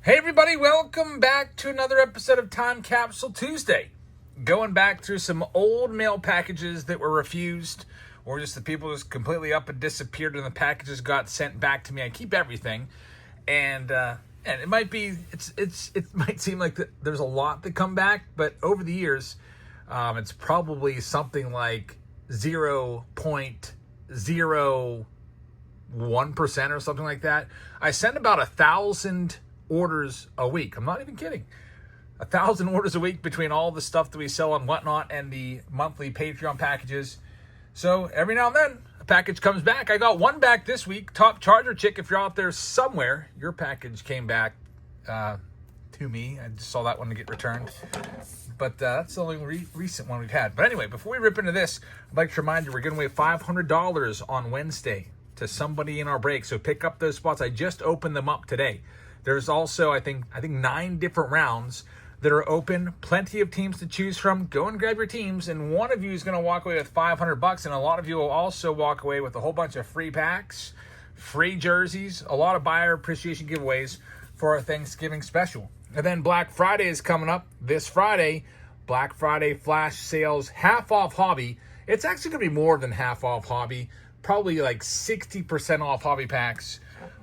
Hey everybody, welcome back to another episode of Time Capsule Tuesday. Going back through some old mail packages that were refused, or just the people just completely up and disappeared and the packages got sent back to me. I keep everything, and it might be it might seem like there's a lot that come back, but over the years, it's probably something like 0.01% or something like that. I send about 1,000 orders a week. I'm not even kidding. 1,000 orders a week between all the stuff that we sell and whatnot and the monthly Patreon packages. So every now and then a package comes back. I got one back this week. Top Charger Chick, if you're out there somewhere, your package came back to me. I just saw that one to get returned. But that's the only recent one we've had. But anyway, before we rip into this, I'd like to remind you we're giving away $500 on Wednesday to somebody in our break. So pick up those spots. I just opened them up today. There's also, I think 9 different rounds that are open. Plenty of teams to choose from. Go and grab your teams, and one of you is going to walk away with $500, and a lot of you will also walk away with a whole bunch of free packs, free jerseys, a lot of buyer appreciation giveaways for our Thanksgiving special. And then Black Friday is coming up this Friday. Black Friday flash sales, half off hobby. It's actually going to be more than half off hobby. Probably like 60% off hobby packs.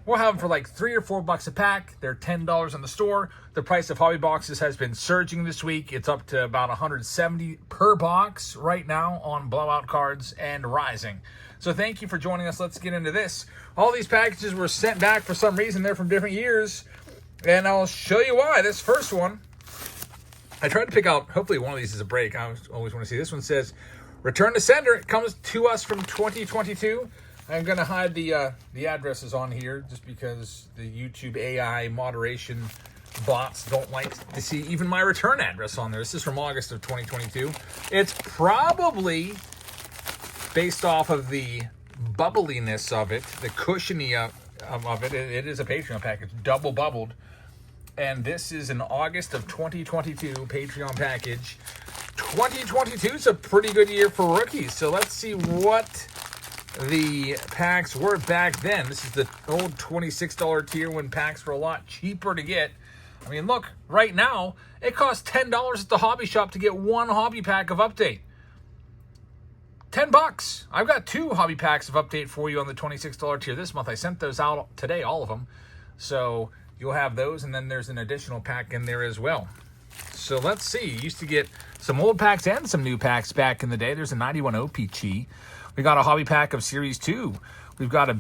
We'll have them for like $3 or $4 a pack. They're $10 in the store. The price of hobby boxes has been surging this week. It's up to about $170 per box right now on blowout cards and rising. So thank you for joining us. Let's get into this. All these packages were sent back for some reason. They're from different years, and I'll show you why. This first one, I tried to pick out, hopefully one of these is a break. I always want to see. This one says, return to sender. It comes to us from 2022. I'm going to hide the addresses on here just because the YouTube AI moderation bots don't like to see even my return address on there. This is from August of 2022. It's probably based off of the bubbliness of it, the cushiony of it. It is a Patreon package, double bubbled. And this is an August of 2022 Patreon package. 2022 is a pretty good year for rookies. So let's see what the packs were back then. This is the old $26 tier when packs were a lot cheaper to get. I mean, look, right now, it costs $10 at the hobby shop to get one hobby pack of Update. $10. I've got 2 hobby packs of Update for you on the $26 tier this month. I sent those out today, all of them. So you'll have those, and then there's an additional pack in there as well. So let's see. You used to get some old packs and some new packs back in the day. There's a 91 OPG. We got a hobby pack of Series 2. We've got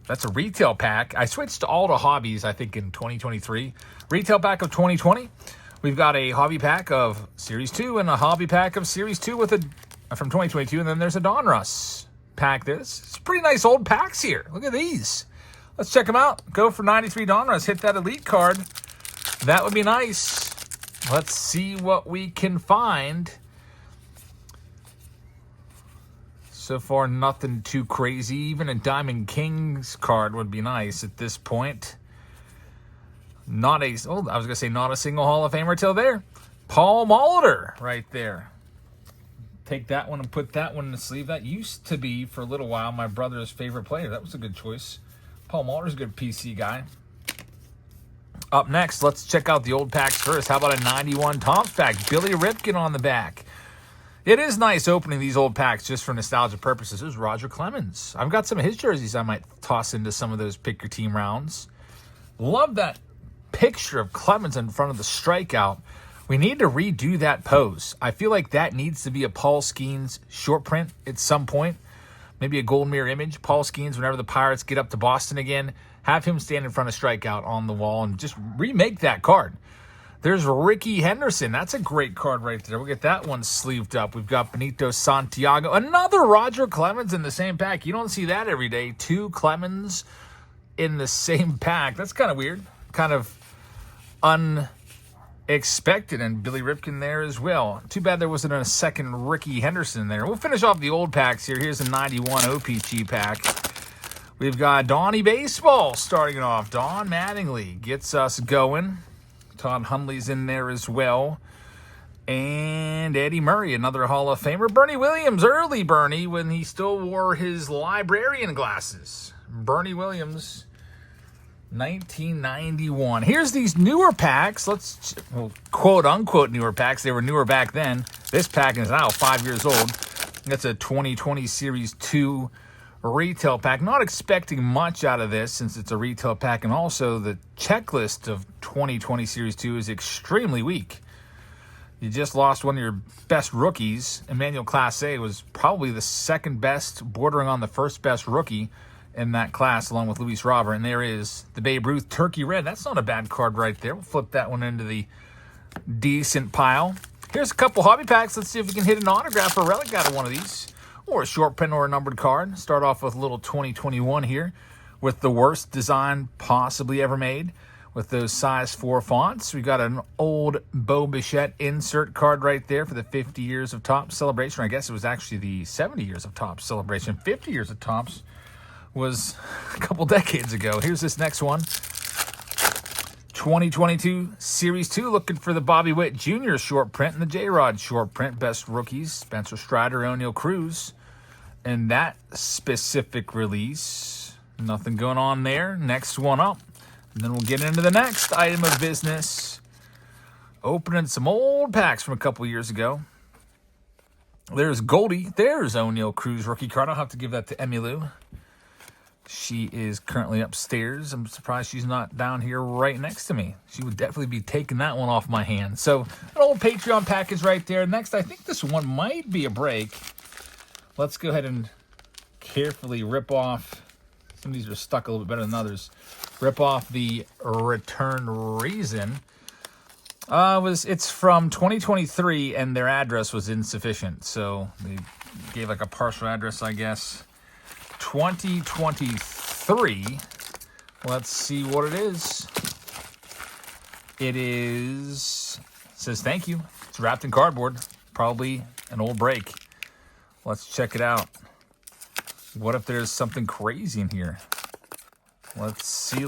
that's a retail pack. I switched all to hobbies, I think, in 2023. Retail pack of 2020. We've got a hobby pack of Series 2 and a hobby pack of Series 2 from 2022. And then there's a Donruss pack. It's pretty nice old packs here. Look at these. Let's check them out. Go for 93 Donruss. Hit that elite card. That would be nice. Let's see what we can find. So far, nothing too crazy. Even a Diamond Kings card would be nice at this point. Not a single Hall of Famer till there. Paul Molitor right there. Take that one and put that one in the sleeve. That used to be, for a little while, my brother's favorite player. That was a good choice. Paul Molitor's a good PC guy. Up next, let's check out the old packs first. How about a 91 Topps pack? Billy Ripken on the back. It is nice opening these old packs just for nostalgia purposes. There's Roger Clemens. I've got some of his jerseys I might toss into some of those pick your team rounds. Love that picture of Clemens in front of the strikeout. We need to redo that pose. I feel like that needs to be a Paul Skeens short print at some point. Maybe a gold mirror image. Paul Skeens, whenever the Pirates get up to Boston again, have him stand in front of strikeout on the wall and just remake that card. There's Ricky Henderson. That's a great card right there. We'll get that one sleeved up. We've got Benito Santiago. Another Roger Clemens in the same pack. You don't see that every day. 2 Clemens in the same pack. That's kind of weird. Kind of unexpected. And Billy Ripken there as well. Too bad there wasn't a second Ricky Henderson there. We'll finish off the old packs here. Here's a 91 OPG pack. We've got Donnie Baseball starting it off. Don Mattingly gets us going. Todd Hundley's in there as well. And Eddie Murray, another Hall of Famer. Bernie Williams, early Bernie, when he still wore his librarian glasses. Bernie Williams 1991. Here's these newer packs. Well, quote unquote newer packs. They were newer back then. This pack is now 5 years old. That's a 2020 Series 2 retail pack. Not expecting much out of this since it's a retail pack, and also the checklist of 2020 Series 2 is extremely weak. You just lost one of your best rookies. Emmanuel Clase was probably the second best, bordering on the first best rookie in that class, along with Luis Robert. And there is the Babe Ruth Turkey Red. That's not a bad card right there. We'll flip that one into the decent pile. Here's a couple hobby packs. Let's see if we can hit an autograph or relic out of one of these, or a short print or a numbered card. Start off with a little 2021 here with the worst design possibly ever made with those size 4 fonts. We got an old Bo Bichette insert card right there for the 50 years of Topps celebration. I guess it was actually the 70 years of Topps celebration. 50 years of Topps was a couple decades ago. Here's this next one. 2022 Series 2, looking for the Bobby Witt Jr. short print and the J-Rod short print. Best rookies, Spencer Strider, O'Neal Cruz. And that specific release, nothing going on there. Next one up. And then we'll get into the next item of business. Opening some old packs from a couple years ago. There's Goldie. There's O'Neal Cruz rookie card. I'll have to give that to Emmylou. She is currently upstairs. I'm surprised she's not down here right next to me. She would definitely be taking that one off my hand. So an old Patreon package right there. Next, I think this one might be a break. Let's go ahead and carefully rip off. Some of these are stuck a little bit better than others. Rip off the return reason. It's from 2023, and their address was insufficient. So they gave like a partial address, I guess. 2023. Let's see what it is. It says thank you. It's wrapped in cardboard. Probably an old break. Let's check it out. What if there's something crazy in here? Let's see.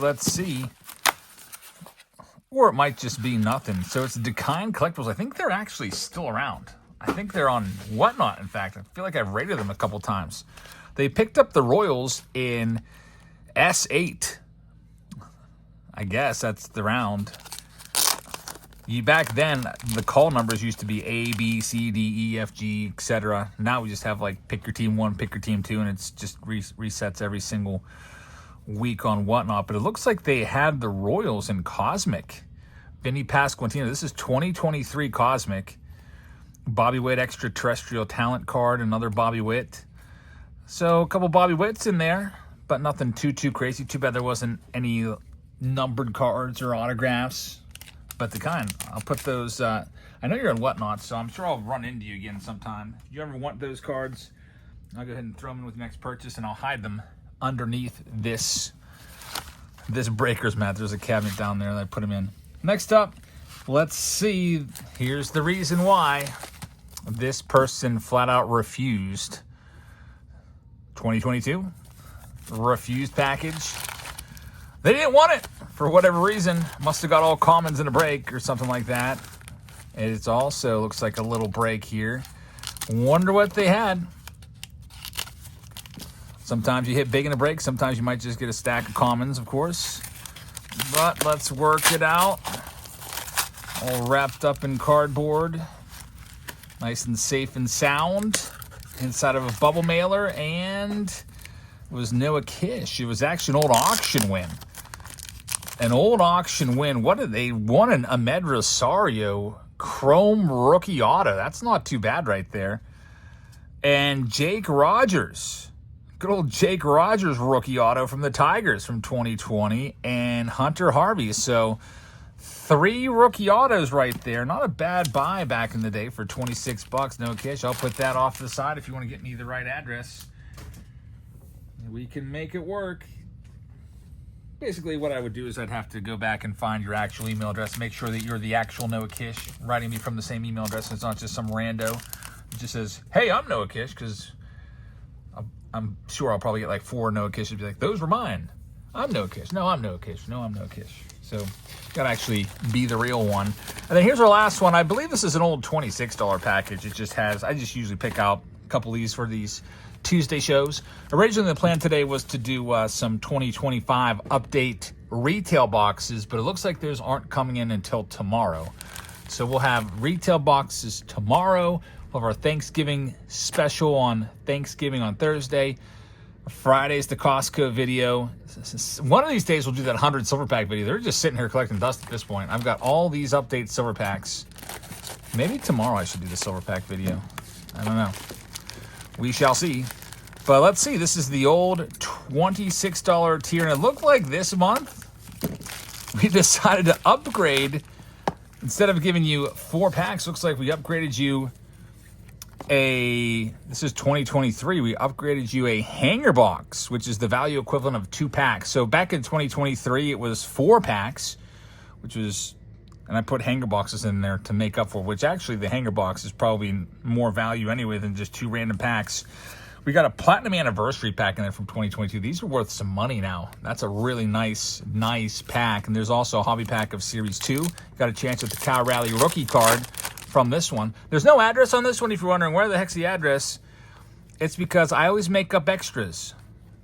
Or it might just be nothing. So it's Decine Collectibles. I think they're actually still around. I think they're on Whatnot, in fact. I feel like I've rated them a couple times. They picked up the Royals in S8. I guess that's the round. Back then, the call numbers used to be A, B, C, D, E, F, G, etc. Now we just have like pick your team 1, pick your team 2, and it's just resets every single week on Whatnot. But it looks like they had the Royals in Cosmic. Vinny Pasquantino. This is 2023 Cosmic. Bobby Witt extraterrestrial talent card. Another Bobby Witt. So a couple Bobby Witts in there, but nothing too crazy. Too bad there wasn't any numbered cards or autographs. But the kind, I'll put those. I know you're on Whatnot, so I'm sure I'll run into you again sometime. If you ever want those cards, I'll go ahead and throw them in with the next purchase, and I'll hide them underneath this breaker's mat. There's a cabinet down there that I put them in. Next up, let's see. Here's the reason why this person flat out refused. 2022 refused package. They didn't want it for whatever reason. Must have got all commons in a break or something like that. It also looks like a little break here. Wonder what they had. Sometimes you hit big in a break. Sometimes you might just get a stack of commons, of course. But let's work it out. All wrapped up in cardboard. Nice and safe and sound. Inside of a bubble mailer. And it was Noah Kish. It was actually an old auction win. An old auction win. What did they won? An Ahmed Rosario Chrome Rookie Auto. That's not too bad right there. And Jake Rogers. Good old Jake Rogers Rookie Auto from the Tigers from 2020. And Hunter Harvey. So 3 rookie autos right there. Not a bad buy back in the day for $26. No Kish. I'll put that off to the side if you want to get me the right address. We can make it work. Basically, what I would do is I'd have to go back and find your actual email address. Make sure that you're the actual Noah Kish, writing me from the same email address. It's not just some rando. It just says, hey, I'm Noah Kish, because I'm sure I'll probably get like 4 Noah Kishes. Be like, those were mine. I'm Noah Kish. No, I'm Noah Kish. No, I'm Noah Kish. So, gotta actually be the real one. And then here's our last one. I believe this is an old $26 package. It just has, I just usually pick out a couple of these for these Tuesday shows. Originally, the plan today was to do some 2025 update retail boxes, but it looks like those aren't coming in until tomorrow. So we'll have retail boxes tomorrow. We'll have our Thanksgiving special on Thanksgiving on Thursday. Friday's the Costco video. One of these days we'll do that 100 silver pack video. They're just sitting here collecting dust at this point. I've got all these update silver packs. Maybe tomorrow I should do the silver pack video. I don't know. We shall see. But let's see. This is the old $26 tier. And it looked like this month we decided to upgrade. Instead of giving you 4 packs, looks like we upgraded you this is 2023, we upgraded you a hanger box, which is the value equivalent of 2 packs. So back in 2023, it was 4 packs, which was, and I put hanger boxes in there to make up for, which actually the hanger box is probably more value anyway than just 2 random packs. We got a Platinum Anniversary pack in there from 2022. These are worth some money now. That's a really nice pack. And there's also a hobby pack of Series 2. You got a chance at the Cal Rally rookie card from this one. There's no address on this one if you're wondering where the heck's the address. It's because I always make up extras.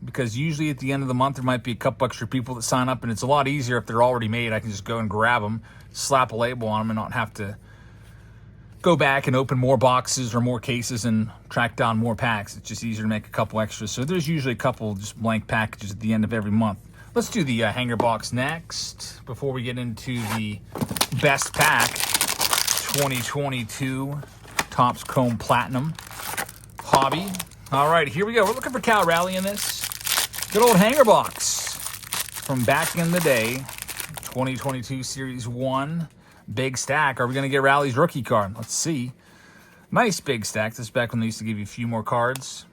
Because usually at the end of the month there might be a couple extra people that sign up, and it's a lot easier if they're already made. I can just go and grab them, slap a label on them, and not have to go back and open more boxes or more cases and track down more packs. It's just easier to make a couple extras. So there's usually a couple just blank packages at the end of every month. Let's do the hanger box next before we get into the best pack. 2022 Topps Chrome Platinum Hobby. All right, here we go. We're looking for Cal Rally in this. Good old hanger box from back in the day. 2022 Series 1. Big stack. Are we going to get Rally's rookie card? Let's see. Nice big stack. This is back when they used to give you a few more cards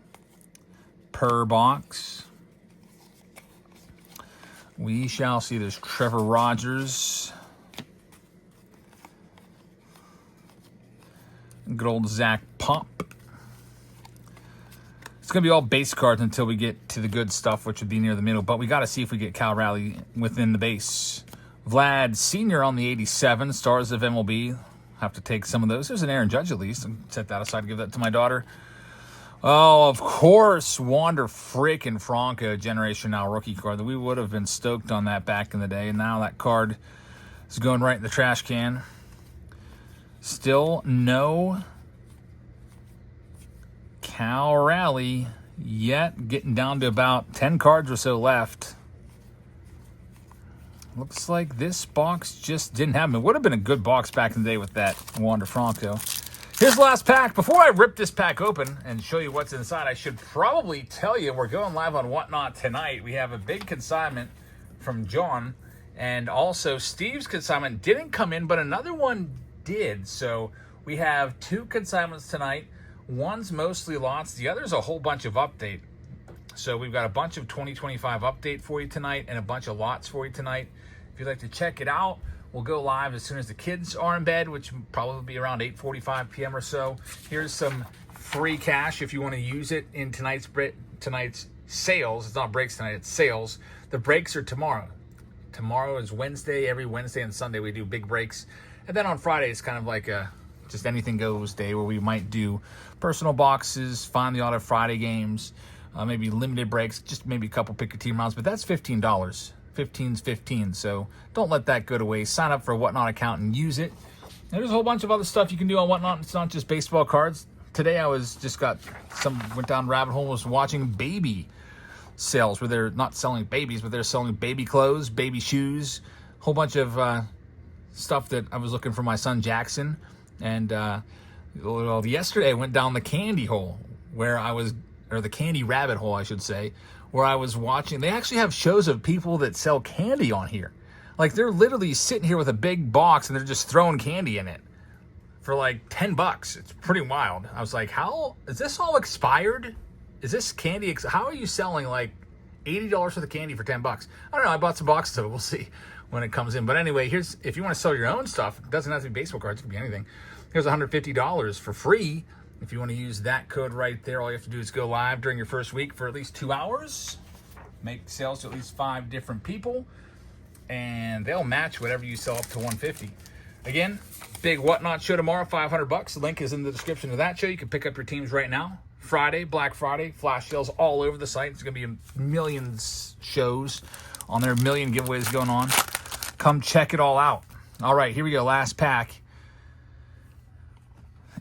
per box. We shall see. There's Trevor Rogers. Good old Zach Pop. It's going to be all base cards until we get to the good stuff, which would be near the middle. But we got to see if we get Cal Rally within the base. Vlad Sr. on the 87. Stars of MLB. Have to take some of those. There's an Aaron Judge at least. I'll set that aside and give that to my daughter. Oh, of course, Wander freaking Franco Generation Now rookie card. We would have been stoked on that back in the day. And now that card is going right in the trash can. Still no Cal Rally yet. Getting down to about 10 cards or so left. Looks like this box just didn't happen. It would have been a good box back in the day with that Wander Franco. Here's the last pack. Before I rip this pack open and show you what's inside, I should probably tell you we're going live on Whatnot tonight. We have a big consignment from John, and also Steve's consignment didn't come in, but another one did. So we have 2 consignments tonight. One's mostly lots. The other's a whole bunch of update. So we've got a bunch of 2025 update for you tonight and a bunch of lots for you tonight. If you'd like to check it out, we'll go live as soon as the kids are in bed, which will probably be around 8:45 p.m. or so. Here's some free cash if you want to use it in tonight's sales. It's not breaks tonight, it's sales. The breaks are tomorrow. Tomorrow is Wednesday. Every Wednesday and Sunday we do big breaks. And then on Friday it's kind of like a just anything goes day where we might do personal boxes, find the auto Friday games, maybe limited breaks, just maybe a couple pick your team rounds. But that's $15. 15's 15, so don't let that go to waste. Sign up for a Whatnot account and use it. And there's a whole bunch of other stuff you can do on Whatnot. It's not just baseball cards. Today I went down rabbit hole, was watching baby sales where they're not selling babies, but they're selling baby clothes, baby shoes, a whole bunch of stuff that I was looking for my son Jackson. And yesterday I went down the candy hole or the candy rabbit hole, I should say, where I was watching. They actually have shows of people that sell candy on here. Like, they're literally sitting here with a big box and they're just throwing candy in it for like $10. It's pretty wild. I was like, how is this all expired? Is this candy? How are you selling like $80 worth of candy for $10? I don't know. I bought some boxes of it. We'll see when it comes in. But anyway, if you want to sell your own stuff, it doesn't have to be baseball cards. It can be anything. Here's $150 for free. If you want to use that code right there, all you have to do is go live during your first week for at least 2 hours. Make sales to at least 5 different people, and they'll match whatever you sell up to $150. Again, big Whatnot show tomorrow, $500. The link is in the description of that show. You can pick up your teams right now. Friday, Black Friday, flash sales all over the site. It's going to be millions shows on their million giveaways going on. Come check it all out. All right, here we go. Last pack.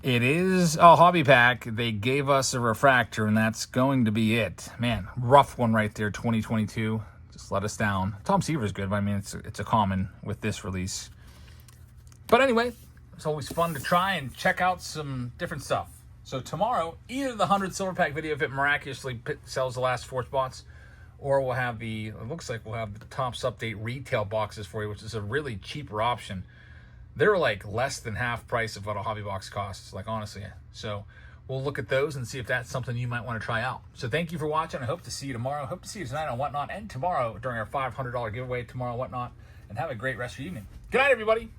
It is a hobby pack. They gave us a refractor, and that's going to be it. Man, rough one right there, 2022. Just let us down. Tom Seaver's good, but I mean, it's a common with this release. But anyway, it's always fun to try and check out some different stuff. So tomorrow, either the 100 silver pack video if it miraculously sells the last 4 spots, or we'll have it looks like we'll have the Topps Update retail boxes for you, which is a really cheaper option. They're like less than half price of what a hobby box costs, like honestly. So we'll look at those and see if that's something you might want to try out. So thank you for watching. I hope to see you tomorrow. I hope to see you tonight on Whatnot and tomorrow during our $500 giveaway tomorrow Whatnot. And have a great rest of your evening. Good night, everybody.